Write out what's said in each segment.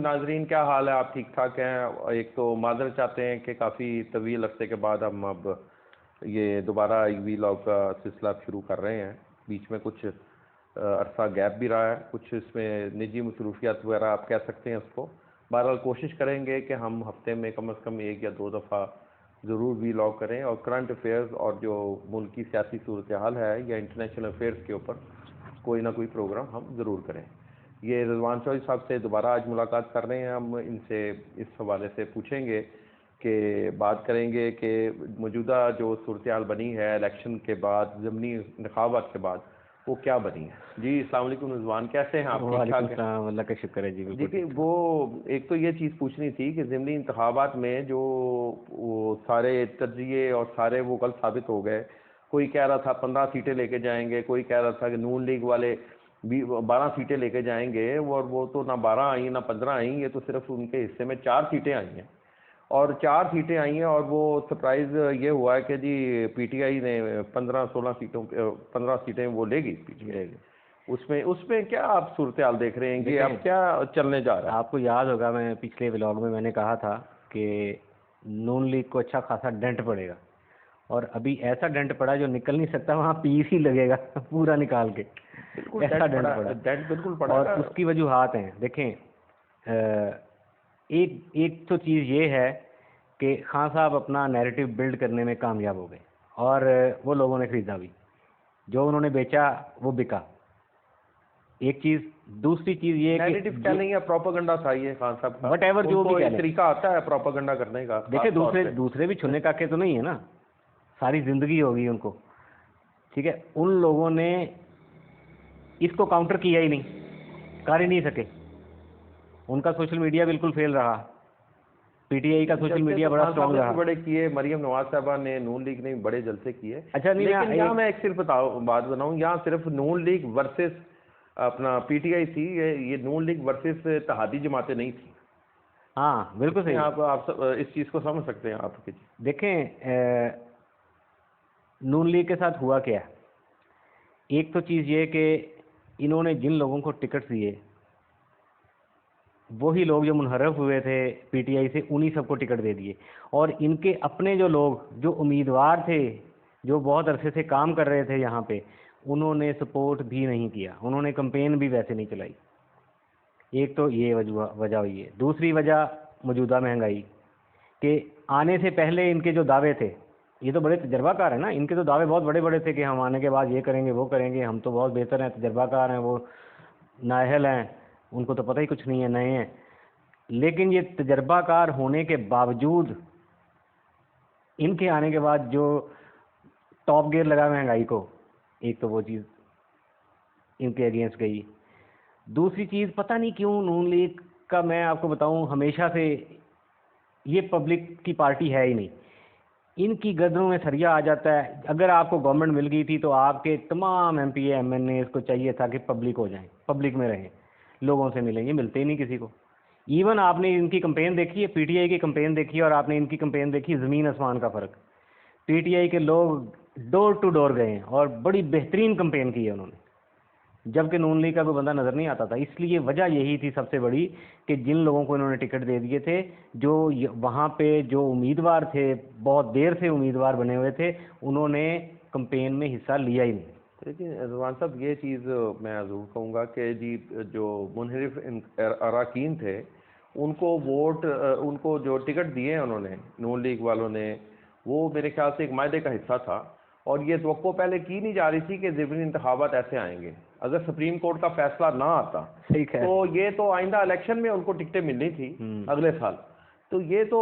नाजरीन, क्या हाल है? आप ठीक ठाक हैं? एक तो माजरत चाहते हैं कि काफ़ी तवील अरसे के बाद हम अब ये दोबारा वीलॉग का सिलसिला शुरू कर रहे हैं। बीच में कुछ अरसा गैप भी रहा है, कुछ इसमें निजी मसरूफियात वगैरह आप कह सकते हैं उसको। बहरहाल कोशिश करेंगे कि हम हफ्ते में कम से कम 1 या 2 दफ़ा ज़रूर वीलॉग करें और करंट अफेयर्स और जो मुल्क की सियासी सूरत हाल है या इंटरनेशनल अफेयर्स के ऊपर कोई ना कोई प्रोग्राम हम ज़रूर करें। ये रिजवान चौधरी साहब से दोबारा आज मुलाकात कर रहे हैं। हम इनसे इस हवाले से पूछेंगे कि बात करेंगे कि मौजूदा जो सूरत हाल बनी है इलेक्शन के बाद, ज़मीनी इंतखाबात के बाद, वो क्या बनी है। जी अस्सलाम वालेकुम रिजवान, कैसे हैं आप? ठीक ठाक हैं? अल्लाह का शुक्र है जी, बिल्कुल। देखिए, वो एक तो ये चीज़ पूछनी थी कि ज़मीनी इंतखाबात में जो वो सारे तजिए और सारे वो गलत साबित हो गए। कोई कह रहा था 15 सीटें लेके जाएंगे, कोई कह रहा था कि नून लीग वाले 12 सीटें लेके जाएंगे, और वो तो ना 12 आई ना 15 आई। ये तो सिर्फ उनके हिस्से में 4 सीटें आई हैं, और 4 सीटें आई हैं। और वो सरप्राइज़ ये हुआ है कि जी पीटीआई ने 15-16 सीटों 15 सीटें वो लेगी पीटीआई। उसमें उसमें क्या आप सूरत हाल देख रहे हैं कि अब क्या चलने जा रहा है? आपको याद होगा, मैं पिछले व्लॉग में मैंने कहा था कि नून लीग को अच्छा खासा डेंट पड़ेगा, और अभी ऐसा डेंट पड़ा जो निकल नहीं सकता, वहाँ पीस ही लगेगा पूरा निकाल के। बिल्कुल ऐसा डेंट पड़ा, डेंट बिल्कुल पड़ा। और उसकी वजूहात हैं। देखें, एक एक तो चीज़ ये है कि खान साहब अपना नैरेटिव बिल्ड करने में कामयाब हो गए, और वो लोगों ने खरीदा भी। जो उन्होंने बेचा वो बिका, एक चीज़। दूसरी चीज़ ये कि नैरेटिव क्या नहीं है, प्रोपेगेंडा था ये खान साहब का। वट जो भी तरीका आता है प्रोपेगेंडा करने का। देखिए, दूसरे भी छुने काके तो नहीं है ना, सारी जिंदगी होगी उनको। ठीक है, उन लोगों ने इसको काउंटर किया ही नहीं, कर ही नहीं सके। उनका सोशल मीडिया बिल्कुल फेल रहा। पीटीआई का सोशल मीडिया बड़ा स्ट्रॉन्ग रहा। बड़े किए, मरियम नवाज साहबा ने, नून लीग ने बड़े जलसे किए। अच्छा, नहीं, लेकिन यहाँ मैं एक सिर्फ बात बनाऊँ, यहाँ सिर्फ नून लीग वर्सेस अपना पीटीआई थी। ये नून लीग वर्सेस इत्तेहादी जमातें नहीं थी। हाँ, बिल्कुल सही। आप इस चीज़ को समझ सकते हैं आप। देखें, नून लीग के साथ हुआ क्या। एक तो चीज़ ये कि इन्होंने जिन लोगों को टिकट दिए, वही लोग जो मुनहरफ हुए थे पीटीआई से, उन्हीं सबको टिकट दे दिए। और इनके अपने जो लोग, जो उम्मीदवार थे, जो बहुत अरसे से काम कर रहे थे यहाँ पे, उन्होंने सपोर्ट भी नहीं किया, उन्होंने कंपेन भी वैसे नहीं चलाई। एक तो ये वजह हुई है। दूसरी वजह मौजूदा महंगाई के आने से पहले इनके जो दावे थे, ये तो बड़े तजर्बाकार है ना, इनके तो दावे बहुत बड़े बड़े थे कि हम आने के बाद ये करेंगे वो करेंगे, हम तो बहुत बेहतर हैं, तजर्बाकार हैं। वो नाअहल हैं, उनको तो पता ही कुछ नहीं है, नए हैं। लेकिन ये तजर्बाकार होने के बावजूद इनके आने के बाद जो टॉप गियर लगा महंगाई को, एक तो वो चीज़ इनके अगेंस्ट गई। दूसरी चीज़, पता नहीं क्यों नून लीग का, मैं आपको बताऊं, हमेशा से ये पब्लिक की पार्टी है ही नहीं। इनकी गर्दनों में सरिया आ जाता है। अगर आपको गवर्नमेंट मिल गई थी तो आपके तमाम एमपी एमएनए को चाहिए था कि पब्लिक हो जाएं, पब्लिक में रहें, लोगों से मिलें। ये मिलते ही नहीं किसी को। इवन आपने इनकी कंपेन देखी है, पीटीआई की कंपेन देखी है, और आपने इनकी कंपेन देखी, ज़मीन आसमान का फ़र्क। पीटीआई के लोग डोर टू डोर गए हैं और बड़ी बेहतरीन कंपेन की है उन्होंने, जबकि नून लीग का कोई बंदा नज़र नहीं आता था। इसलिए वजह यही थी सबसे बड़ी कि जिन लोगों को इन्होंने टिकट दे दिए थे, जो वहाँ पे जो उम्मीदवार थे, बहुत देर से उम्मीदवार बने हुए थे, उन्होंने कंपेन में हिस्सा लिया ही नहीं। लेकिन रिजवान साहब, ये चीज़ मैं ज़रूर कहूँगा कि जी जो मुनहरिफ अरकान थे, उनको वोट, उनको जो टिकट दिए उन्होंने नून लीग वालों ने, वो मेरे ख्याल से एक मायदे का हिस्सा था। और ये तवक्को पहले की नहीं जा रही थी कि ज़मीनी इंतखाबात ऐसे आएंगे। अगर सुप्रीम कोर्ट का फैसला ना आता तो ये तो आइंदा इलेक्शन में उनको टिकटें मिलनी थी अगले साल। तो ये तो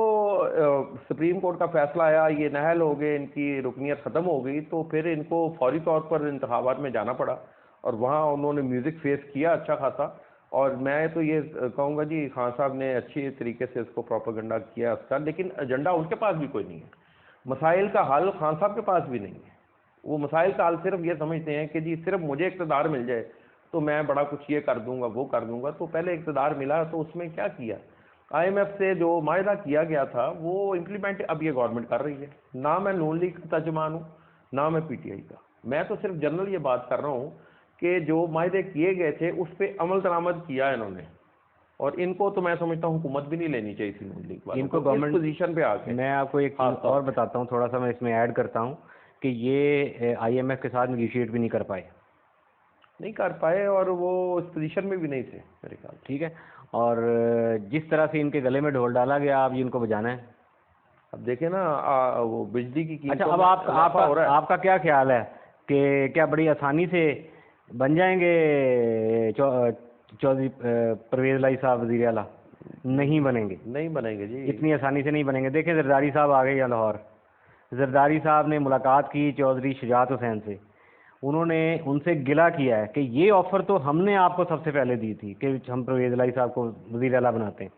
सुप्रीम कोर्ट का फैसला आया, ये नाअहल हो गए, इनकी रुकनियत ख़त्म हो गई, तो फिर इनको फौरी तौर पर इंतखाबात में जाना पड़ा, और वहाँ उन्होंने म्यूज़िक फेस किया अच्छा खासा। और मैं तो ये कहूँगा जी, खान साहब ने अच्छी तरीके से इसको प्रोपेगेंडा किया उसका, लेकिन एजेंडा उनके पास भी कोई नहीं है। मसाइल का हल खान साहब के पास भी नहीं है। वो मसाइल का हल सिर्फ ये समझते हैं कि जी सिर्फ मुझे इक़्तिदार मिल जाए तो मैं बड़ा कुछ ये कर दूंगा, वो कर दूंगा। तो पहले इक़्तिदार मिला तो उसमें क्या किया, आईएमएफ से जो मायदा किया गया था वो इम्प्लीमेंट अब ये गवर्नमेंट कर रही है। ना मैं नून लीग का तर्जुमान हूँ, ना मैं पीटीआई का। मैं तो सिर्फ जनरल ये बात कर रहा हूँ कि जो मायदे किए गए थे उस पर अमल दरामद किया इन्होंने। और इनको तो मैं समझता हूँ हुकूमत भी नहीं लेनी चाहिए थी नून लीग वालों इनको को इस गवर्नमेंट पोजीशन पे आके। मैं आपको एक चीज़ और बताता हूँ, थोड़ा सा मैं इसमें ऐड करता हूँ कि ये IMF के साथ निगोशिएट भी नहीं कर पाए, नहीं कर पाए और वो इस पोजीशन में भी नहीं थे मेरे ख्याल से। ठीक है। और जिस तरह से इनके गले में ढोल डाला गया, अब इनको बजाना है। अब देखे ना वो बिजली की अच्छा, कीमतों अब में आपका इजाफा हो रहा है। आपका क्या ख्याल है कि क्या बड़ी आसानी से बन जाएंगे चौधरी परवेज लाई साहब वज़ीर आला? नहीं बनेंगे, नहीं बनेंगे जी। इतनी आसानी से नहीं बनेंगे। देखिए जरदारी साहब आ गए यहाँ लाहौर, जरदारी साहब ने मुलाकात की चौधरी शुजात हुसैन से, उन्होंने उनसे गिला किया है कि ये ऑफ़र तो हमने आपको सबसे पहले दी थी कि हम परवेज़ लाई साहब को वज़ीर आला बनाते हैं,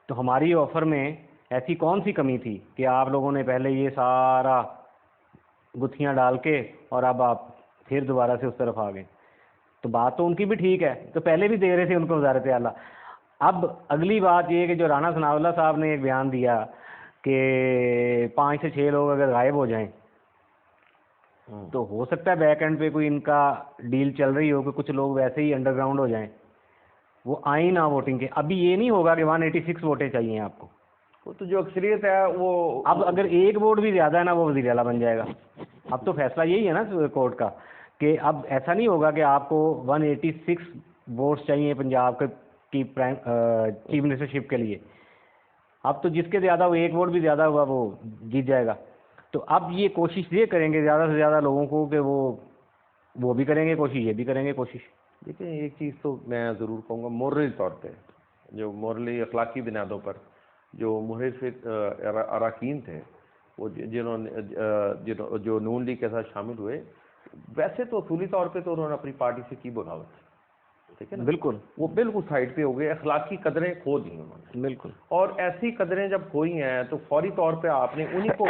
तो हमारी ऑफ़र में ऐसी कौन सी कमी थी कि आप लोगों ने पहले ये सारा गुत्थियाँ डाल के और अब आप फिर दोबारा से उस तरफ आ गए। तो बात तो उनकी भी ठीक है, तो पहले भी दे रहे थे उनको वज़ारत आला। अब अगली बात ये कि जो राना सनाउल्लाह साहब ने एक बयान दिया कि 5 से 6 लोग अगर गायब हो जाएं तो हो सकता है बैक एंड पे कोई इनका डील चल रही हो कि कुछ लोग वैसे ही अंडरग्राउंड हो जाएं, वो आए ना वोटिंग के। अभी ये नहीं होगा कि 186 वोटें चाहिए आपको, वो तो जो अक्सरियत है वो अब अगर एक वोट भी ज़्यादा है ना वो वज़ीर आला बन जाएगा। अब तो फैसला यही है ना कोर्ट का कि अब ऐसा नहीं होगा कि आपको 186 वोट्स चाहिए पंजाब के की चीफ मिनिस्टरशिप के लिए। अब तो जिसके ज़्यादा वो एक वोट भी ज़्यादा हुआ वो जीत जाएगा। तो अब ये कोशिश ये करेंगे ज़्यादा से ज़्यादा लोगों को कि वो भी करेंगे कोशिश, ये भी करेंगे कोशिश। देखिए एक चीज़ तो मैं ज़रूर कहूँगा, मोरली तौर पे जो मोरली अखलाकी बुनियादों पर जो मुहरिफ अरकान थे वो जिन्होंने जो नून लीग के साथ शामिल हुए, वैसे तो असूली तौर पे तो उन्होंने अपनी पार्टी से की बगावत, ठीक है ना। बिल्कुल वो बिल्कुल साइड पे हो गए, अखलाकी कदरें खो दी उन्होंने। बिल्कुल। और ऐसी कदरें जब खोई हैं तो फौरी तौर पे आपने उन्हीं को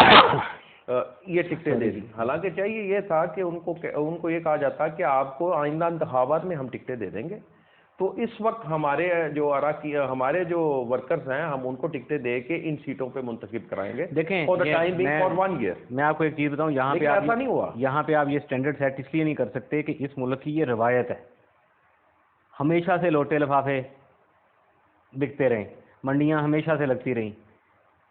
ये टिकटें दे दी। हालांकि चाहिए ये था कि उनको ये कहा जाता कि आपको आइंदा इंतखाबात में हम टिकटें दे देंगे, तो इस वक्त हमारे हमारे जो वर्कर्स हैं हम उनको टिकटें दे के इन सीटों पे मुंतखब कराएंगे। देखें for the time being for 1 year. मैं आपको एक चीज़ बताऊं, यहाँ पे लेकिन आप ऐसा नहीं हुआ। यहाँ पे आप ये स्टैंडर्ड सेट इसलिए नहीं कर सकते कि इस मुल्क की ये रवायत है, हमेशा से लोटे लिफाफे बिकते रहे, मंडियाँ हमेशा से लगती रहीं।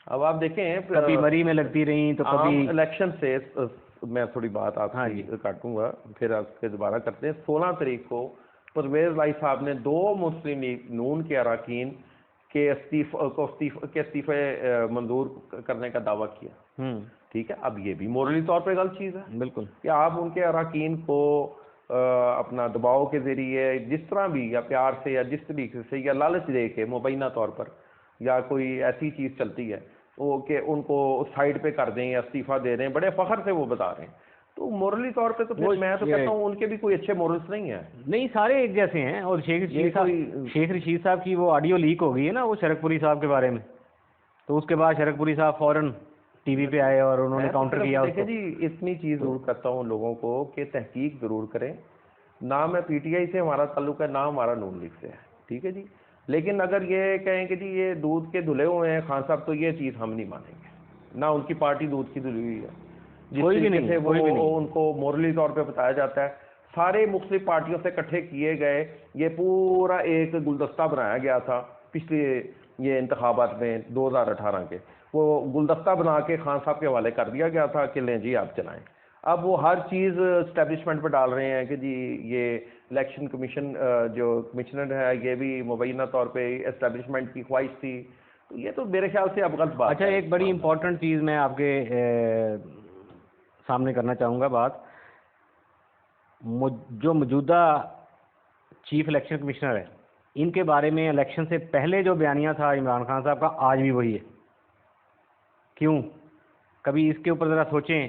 अब आप देखें कभी मरी में लगती रहीं तो कभी इलेक्शन से मैं थोड़ी बात हाँ आपकी जी। काटूंगा, फिर आपके दोबारा करते हैं। 16 तारीख को परवेज लाई साहब ने 2 मुस्लिम लीग नून के अरकान के इस्तीफे मंजूर करने का दावा किया, ठीक है। अब ये भी मोरली तौर पे गलत चीज़ है बिल्कुल कि आप उनके अरकान को अपना दबाव के ज़रिए जिस तरह भी या प्यार से या जिस तरीके से या लालच दे के मुबैना तौर पर या कोई ऐसी चीज़ चलती है वो कि उनको साइड पे कर दें या इस्तीफ़ा दे दें, बड़े फ़ख्र से वो बता रहे हैं। तो मोरली तौर पे तो फिर मैं तो कहता हूँ उनके भी कोई अच्छे मोरल्स नहीं है। नहीं, सारे एक जैसे हैं। और शेख रशीद साहब की वो ऑडियो लीक हो गई है ना वो शरकपुरी साहब के बारे में, तो उसके बाद शरकपुरी साहब फौरन टीवी पे आए और उन्होंने काउंटर किया। देखिए जी, इतनी चीज़ ज़रूर करता हूँ लोगों को कि तहकीक ज़रूर करें। ना मैं PTI से हमारा ताल्लुक है, ना हमारा नून लीग से है, ठीक है जी। लेकिन अगर ये कहें कि जी ये दूध के धुले हुए हैं खान साहब, तो ये चीज़ हम नहीं मानेंगे। ना उनकी पार्टी दूध की धुली हुई है, जिस तरीके से वो उनको मोरली तौर पे बताया जाता है। सारे मुख्तलिफ पार्टियों से इकट्ठे किए गए ये पूरा एक गुलदस्ता बनाया गया था पिछले ये इंतखाबात में 2018 के, वो गुलदस्ता बना के खान साहब के हवाले कर दिया गया था कि लें जी आप चलाएं। अब वो हर चीज़ इस्टेब्लिशमेंट पर डाल रहे हैं कि जी ये इलेक्शन कमीशन जो कमिश्नर है ये भी मुबैना तौर पे इस्टेब्लिशमेंट की ख्वाहिश थी। तो ये तो मेरे ख्याल से अब गलत बात अच्छा, एक बड़ी इंपॉर्टेंट चीज़ मैं आपके सामने करना चाहूँगा बात। जो मौजूदा चीफ इलेक्शन कमिश्नर है, इनके बारे में इलेक्शन से पहले जो बयानिया था इमरान खान साहब का, आज भी वही है। क्यों? कभी इसके ऊपर ज़रा सोचें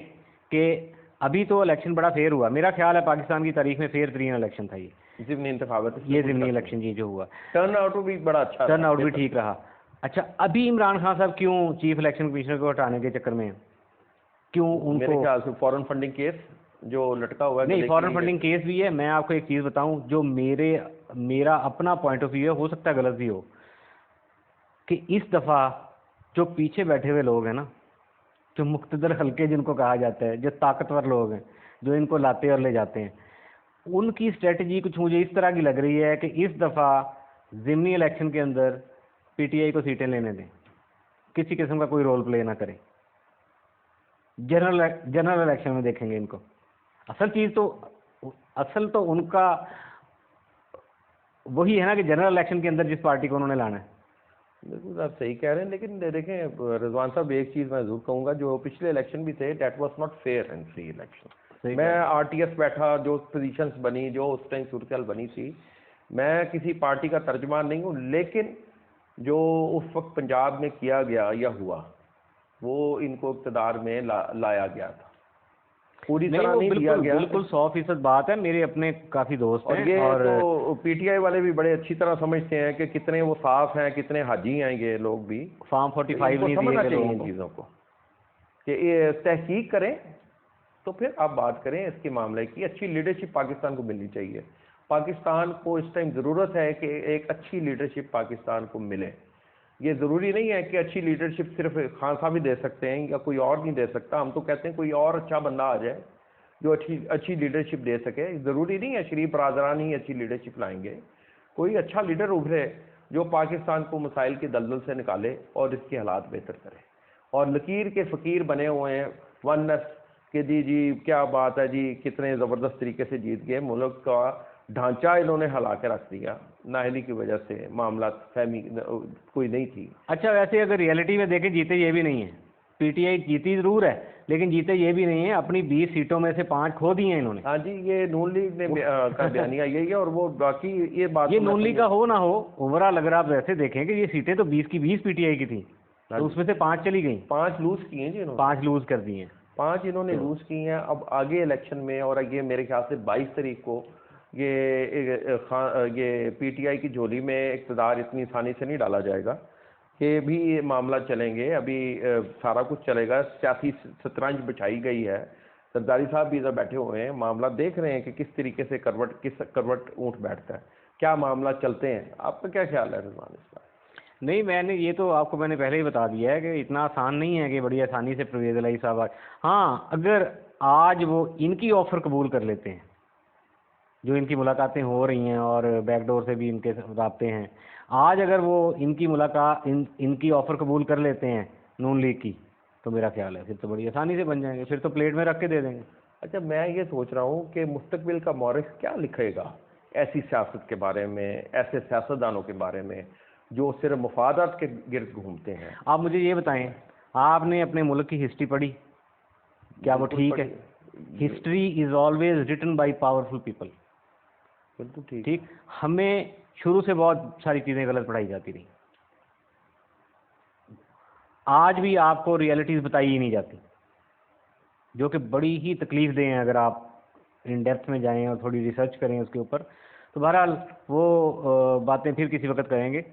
कि अभी तो इलेक्शन बड़ा फेयर हुआ, मेरा ख्याल है पाकिस्तान की तारीख में फेयर तरीन इलेक्शन था ये ज़िमनी इलेक्शन जी जो हुआ, टर्न आउट भी बड़ा अच्छा, टर्न आउट भी ठीक रहा। अच्छा, अभी इमरान खान साहब क्यों चीफ इलेक्शन कमिश्नर को हटाने के चक्कर में क्यों उनको? मेरे ख्याल से फॉरेन फंडिंग केस जो लटका हुआ है। नहीं, फॉरेन फंडिंग केस भी है। मैं आपको एक चीज़ बताऊं जो मेरा अपना पॉइंट ऑफ व्यू है, हो सकता है गलत भी हो, कि इस दफ़ा जो पीछे बैठे हुए लोग हैं ना, जो मुख्तदर हल्के जिनको कहा जाता है, जो ताकतवर लोग हैं, जो इनको लाते और ले जाते हैं, उनकी स्ट्रेटजी कुछ मुझे इस तरह की लग रही है कि इस दफ़ा ज़िमनी इलेक्शन के अंदर पीटीआई को सीटें लेने दें, किसी किस्म का कोई रोल प्ले ना करें। जनरल इलेक्शन में देखेंगे इनको। असल तो उनका वही है ना कि जनरल इलेक्शन के अंदर जिस पार्टी को उन्होंने लाना है। बिल्कुल आप सही कह रहे हैं, लेकिन देखें रिजवान साहब, एक चीज़ मैं ज़रूर कहूँगा, जो पिछले इलेक्शन भी थे, that was not fair and free election. मैं आरटीएस बैठा, जो पोजीशंस बनी, जो उस टाइम सूरत बनी थी, मैं किसी पार्टी का तर्जमान नहीं हूँ, लेकिन जो उस वक्त पंजाब में किया गया या हुआ, वो इनको इक़्तिदार में लाया गया था। पूरी तरह नहीं दिया गया। बिल्कुल 100% बात है। मेरे अपने काफ़ी दोस्त हैं, ये और तो पीटीआई वाले भी बड़े अच्छी तरह समझते हैं कि कितने वो साफ हैं, कितने हाजी हैं ये लोग भी। फॉर्म 45 नहीं समझना दिए चाहिए इन चीज़ों को, कि ये तहकीक करें तो फिर आप बात करें इसके मामले की। अच्छी लीडरशिप पाकिस्तान को मिलनी चाहिए। पाकिस्तान को इस टाइम ज़रूरत है कि एक अच्छी लीडरशिप पाकिस्तान को मिले। ये ज़रूरी नहीं है कि अच्छी लीडरशिप सिर्फ खान साहब ही दे सकते हैं या कोई और नहीं दे सकता। हम तो कहते हैं कोई और अच्छा बंदा आ जाए जो अच्छी लीडरशिप दे सके। ज़रूरी नहीं है शरीफ बरादरान ही अच्छी लीडरशिप लाएंगे। कोई अच्छा लीडर उभरे जो पाकिस्तान को मसाइल के दलदल से निकाले और इसके हालात बेहतर करे। और लकीर के फ़कीर बने हुए हैं वननेस के जी क्या बात है जी, कितने ज़बरदस्त तरीके से जीत गए। मुल्क का ढांचा इन्होंने हिला के रख दिया। नाअहली की वजह से मामला फहमी कोई नहीं थी। अच्छा, वैसे अगर रियलिटी में देखें, जीते ये भी नहीं है। पीटीआई जीती ज़रूर है, लेकिन जीते ये भी नहीं है। अपनी 20 सीटों में से 5 खो दी हैं इन्होंने। हाँ जी, ये नून लीग ने का बयानिया यही है। और वो बाकी ये बात, ये नून लीग का हो ना हो, ओवरऑल अगर आप वैसे देखें कि ये सीटें तो 20 की 20 पीटीआई की थी, तो उसमें से 5 चली गई। 5 लूज की हैं जी इन्होंने, 5 लूज कर दी हैं। 5 इन्होंने लूज की हैं। अब आगे इलेक्शन में, और ये मेरे ख्याल से 22 तारीख को ये पीटीआई की झोली में इक़्तिदार इतनी आसानी से नहीं डाला जाएगा कि भी ये मामला चलेंगे। अभी सारा कुछ चलेगा। सियासी शतरंज बिछाई गई है। सरदारी साहब भी इधर बैठे हुए हैं, मामला देख रहे हैं कि किस तरीके से करवट ऊँट बैठता है, क्या मामला चलते हैं। आपका क्या ख्याल है रिजवान इस बार? नहीं, मैंने पहले ही बता दिया है कि इतना आसान नहीं है कि बड़ी आसानी से परवेज़ इलाही साहब हाँ, अगर आज वो इनकी ऑफ़र कबूल कर लेते हैं, जो इनकी मुलाकातें हो रही हैं और बैकडोर से भी इनके राब्ते हैं, आज अगर वो इनकी मुलाकात इनकी ऑफ़र कबूल कर लेते हैं नून लीग की, तो मेरा ख्याल है फिर तो बड़ी आसानी से बन जाएंगे। फिर तो प्लेट में रख के दे देंगे। अच्छा, मैं ये सोच रहा हूँ कि मुस्तकबिल का मौरिख क्या लिखेगा ऐसी सियासत के बारे में, ऐसे सियासतदानों के बारे में जो सिर्फ मफादात के गिर्द घूमते हैं। आप मुझे ये बताएं, आपने अपने मुल्क की हिस्ट्री पढ़ी? क्या वो ठीक है? History is always written by powerful people. बिल्कुल ठीक। हमें शुरू से बहुत सारी चीज़ें गलत पढ़ाई जाती रही। आज भी आपको रियलिटीज़ बताई ही नहीं जाती, जो कि बड़ी ही तकलीफ दें अगर आप इन डेप्थ में जाएं और थोड़ी रिसर्च करें उसके ऊपर। तो बहरहाल वो बातें फिर किसी वक्त करेंगे।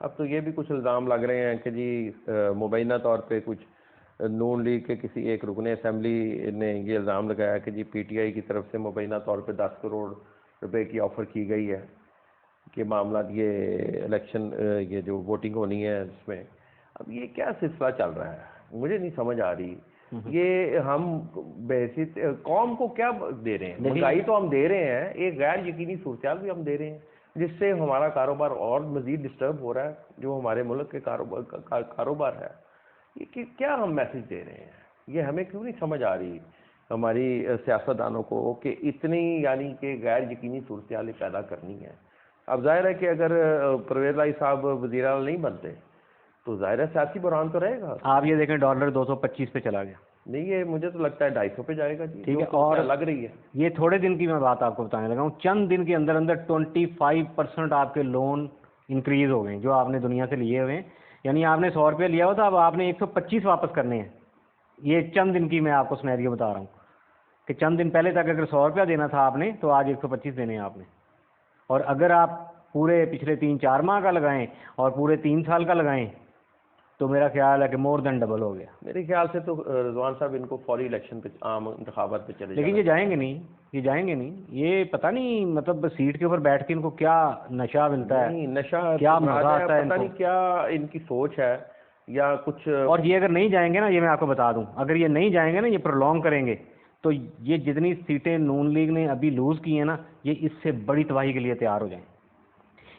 अब तो ये भी कुछ इल्ज़ाम लग रहे हैं कि जी मुबैना तौर पे कुछ नून लीग के किसी एक रुकने असम्बली ने ये इल्ज़ाम लगाया कि जी पीटीआई की तरफ से मुबैना तौर पे 10 करोड़ रुपए की ऑफ़र की गई है कि मामला ये इलेक्शन ये जो वोटिंग होनी है इसमें। अब ये क्या सिलसिला चल रहा है, मुझे नहीं समझ आ रही। ये हम बेसिक कौम को क्या दे रहे हैं? महंगाई तो हम दे रहे हैं, एक गैर यकीनी सूरत भी हम दे रहे हैं, जिससे हमारा कारोबार और मज़ीद डिस्टर्ब हो रहा है। जो हमारे मुल्क के कारोबार है, ये क्या हम मैसेज दे रहे हैं? ये हमें क्यों नहीं समझ आ रही हमारी सियासतदानों को कि इतनी यानी कि गैर यकीनी सूरत पैदा करनी है। अब जाहिर है कि अगर परवेज़ इलाही साहब वज़ीर आला नहीं बनते तो जाहिर है सियासी बुरहान तो रहेगा। आप ये देखें, डॉलर 225 पे चला गया। नहीं, ये मुझे तो लगता है 250 पे जाएगा जी। ठीक है, और लग रही है ये थोड़े दिन की मैं बात आपको बताने लगा हूँ। चंद दिन के अंदर अंदर 25% आपके लोन इंक्रीज़ हो गए जो आपने दुनिया से लिए हुए हैं। यानी आपने 100 रुपये लिया हुआ था, अब आपने 125 वापस करने हैं। ये चंद दिन की मैं आपको सिनेरियो बता रहा हूँ कि चंद दिन पहले तक अगर 100 रुपया देना था आपने, तो आज 125 देने हैं आपने। और अगर आप पूरे पिछले 3-4 माह का लगाएं और पूरे 3 साल का लगाएं, तो मेरा ख्याल है कि मोर देन डबल हो गया। मेरे ख्याल से तो रिजवान साहब इनको फौरी इलेक्शन पे, आम इंतखाबात पे चले, लेकिन ये जाएंगे नहीं। ये पता नहीं, मतलब सीट के ऊपर बैठ के इनको क्या नशा मिलता है, नहीं नशा क्या मजा आता है, पता नहीं क्या इनकी सोच है या कुछ। और ये अगर नहीं जाएंगे ना, ये मैं आपको बता दूं, अगर ये नहीं जाएंगे ना, ये प्रोलॉन्ग करेंगे, तो ये जितनी सीटें नून लीग ने अभी लूज़ की हैं ना, ये इससे बड़ी तबाही के लिए तैयार हो जाएं।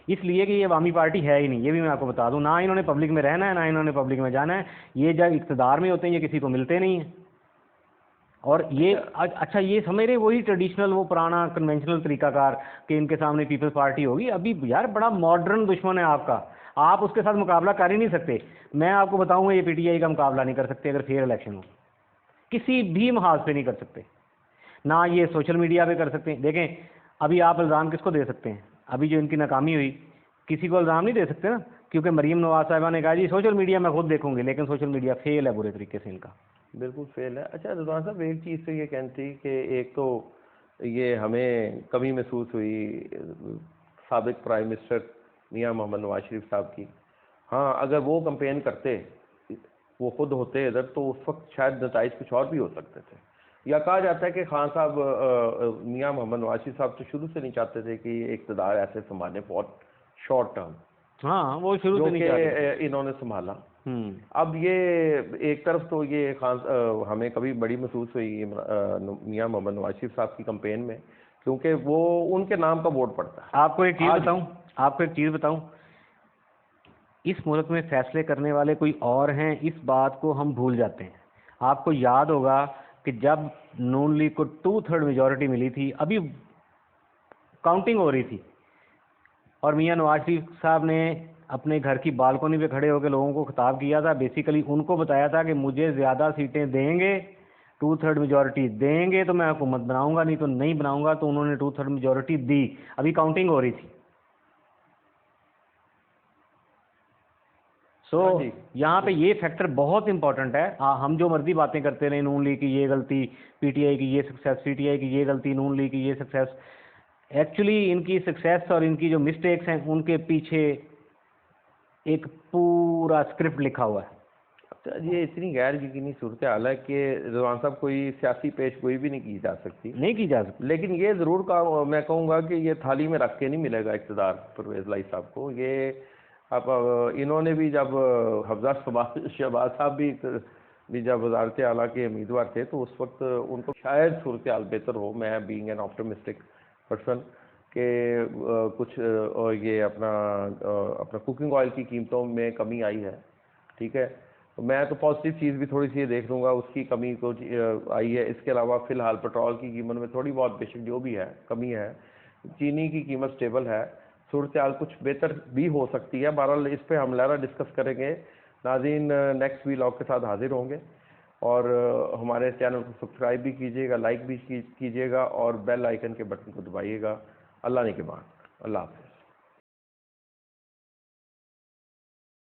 इसलिए कि ये अवामी पार्टी है ही नहीं, ये भी मैं आपको बता दूं। ना इन्होंने पब्लिक में रहना है, ना इन्होंने पब्लिक में जाना है। ये जब इक़्तिदार में होते हैं ये किसी को मिलते नहीं हैं। और ये अच्छा ये समझ रहे वही ट्रेडिशनल वो पुराना कन्वेंशनल तरीकाकार कि इनके सामने पीपल्स पार्टी होगी। अभी यार बड़ा मॉडर्न दुश्मन है आपका, आप उसके साथ मुकाबला कर ही नहीं सकते। मैं आपको बताऊंगा ये पीटीआई का मुकाबला नहीं कर सकते अगर फेयर इलेक्शन हो, किसी भी महाज पे नहीं कर सकते, ना ये सोशल मीडिया पे कर सकते हैं। देखें अभी आप इल्ज़ाम किसको दे सकते हैं, अभी जो इनकी नाकामी हुई किसी को इल्ज़ाम नहीं दे सकते ना, क्योंकि मरीम नवाज साहिबा ने कहा जी सोशल मीडिया मैं खुद देखूंगी, लेकिन सोशल मीडिया फेल है बुरे तरीके से इनका। बिल्कुल फेल है। अच्छा रिजवान साहब, एक चीज़ तो ये कहती कि एक तो ये हमें कमी महसूस हुई साबिक प्राइम मिनिस्टर मियां मोहम्मद नवाज शरीफ साहब की। हाँ, अगर वो कंपेन करते, वो खुद होते इधर, तो उस वक्त शायद नताइज कुछ और भी हो सकते थे। या कहा जाता है कि खान साहब मियां मोहम्मद नवाज शरीफ साहब तो शुरू से नहीं चाहते थे कि ये इक़्तिदार ऐसे संभाले फॉर शॉर्ट टर्म, हाँ वो शुरू से नहीं जो चाहते। कि इन्होंने संभाला। अब ये एक तरफ तो ये हमें कभी बड़ी महसूस हुई मियां मोहम्मद नवाज शरीफ साहब की कंपेन में, क्योंकि वो उनके नाम का वोट पड़ता है। आपको एक चीज़ बताऊं, इस मुल्क में फैसले करने वाले कोई और हैं, इस बात को हम भूल जाते हैं। आपको याद होगा कि जब नून लीग को 2/3 मेजॉरिटी मिली थी, अभी काउंटिंग हो रही थी, और मियां नवाज शरीफ साहब ने अपने घर की बालकोनी पे खड़े होकर लोगों को खिताब किया था। बेसिकली उनको बताया था कि मुझे ज़्यादा सीटें देंगे, 2/3 मेजॉरिटी देंगे तो मैं हुकूमत बनाऊंगा, नहीं तो नहीं बनाऊंगा। तो उन्होंने 2/3 मेजॉरिटी दी, अभी काउंटिंग हो रही थी। यहाँ पे ये फैक्टर बहुत इंपॉर्टेंट है। हम जो मर्जी बातें करते रहे, नून लीग की ये गलती, पीटीआई की ये सक्सेस, पीटीआई की ये गलती, नून लीग की ये सक्सेस, एक्चुअली इनकी सक्सेस और इनकी जो मिस्टेक्स हैं उनके पीछे एक पूरा स्क्रिप्ट लिखा हुआ है। अच्छा, ये इतनी गैर यकीनी सूरत हाल है कि रिजवान साहब कोई सियासी पेश गोई भी नहीं की जा सकती, लेकिन ये ज़रूर मैं कहूँगा कि ये थाली में रख के नहीं मिलेगा इक़्तिदार परवेज़ लाई साहब को। ये अब इन्होंने भी जब हफ्जा शहबाज साहब भी जब वज़ारत आला के उम्मीदवार थे, तो उस वक्त उनको शायद सूरत हाल बेहतर हो। मैं बीइंग एन ऑप्टिमिस्टिक पर्सन के कुछ ये अपना कुकिंग ऑयल की कीमतों में कमी आई है, ठीक है, मैं तो पॉजिटिव चीज़ भी थोड़ी सी देख लूँगा, उसकी कमी को आई है। इसके अलावा फ़िलहाल पेट्रोल की कीमत में थोड़ी बहुत बेशक जो भी है कमी है, चीनी की कीमत स्टेबल है, सूरत हाल कुछ बेहतर भी हो सकती है। बहरहाल इस पर हम लहरा डिस्कस करेंगे। नाज़रीन नेक्स्ट वीलॉग के साथ हाजिर होंगे, और हमारे चैनल को सब्सक्राइब भी कीजिएगा, लाइक भी कीजिएगा, और बेल आइकन के बटन को दबाइएगा। अल्लाह ने के बाद, अल्लाह हाफ़िज़।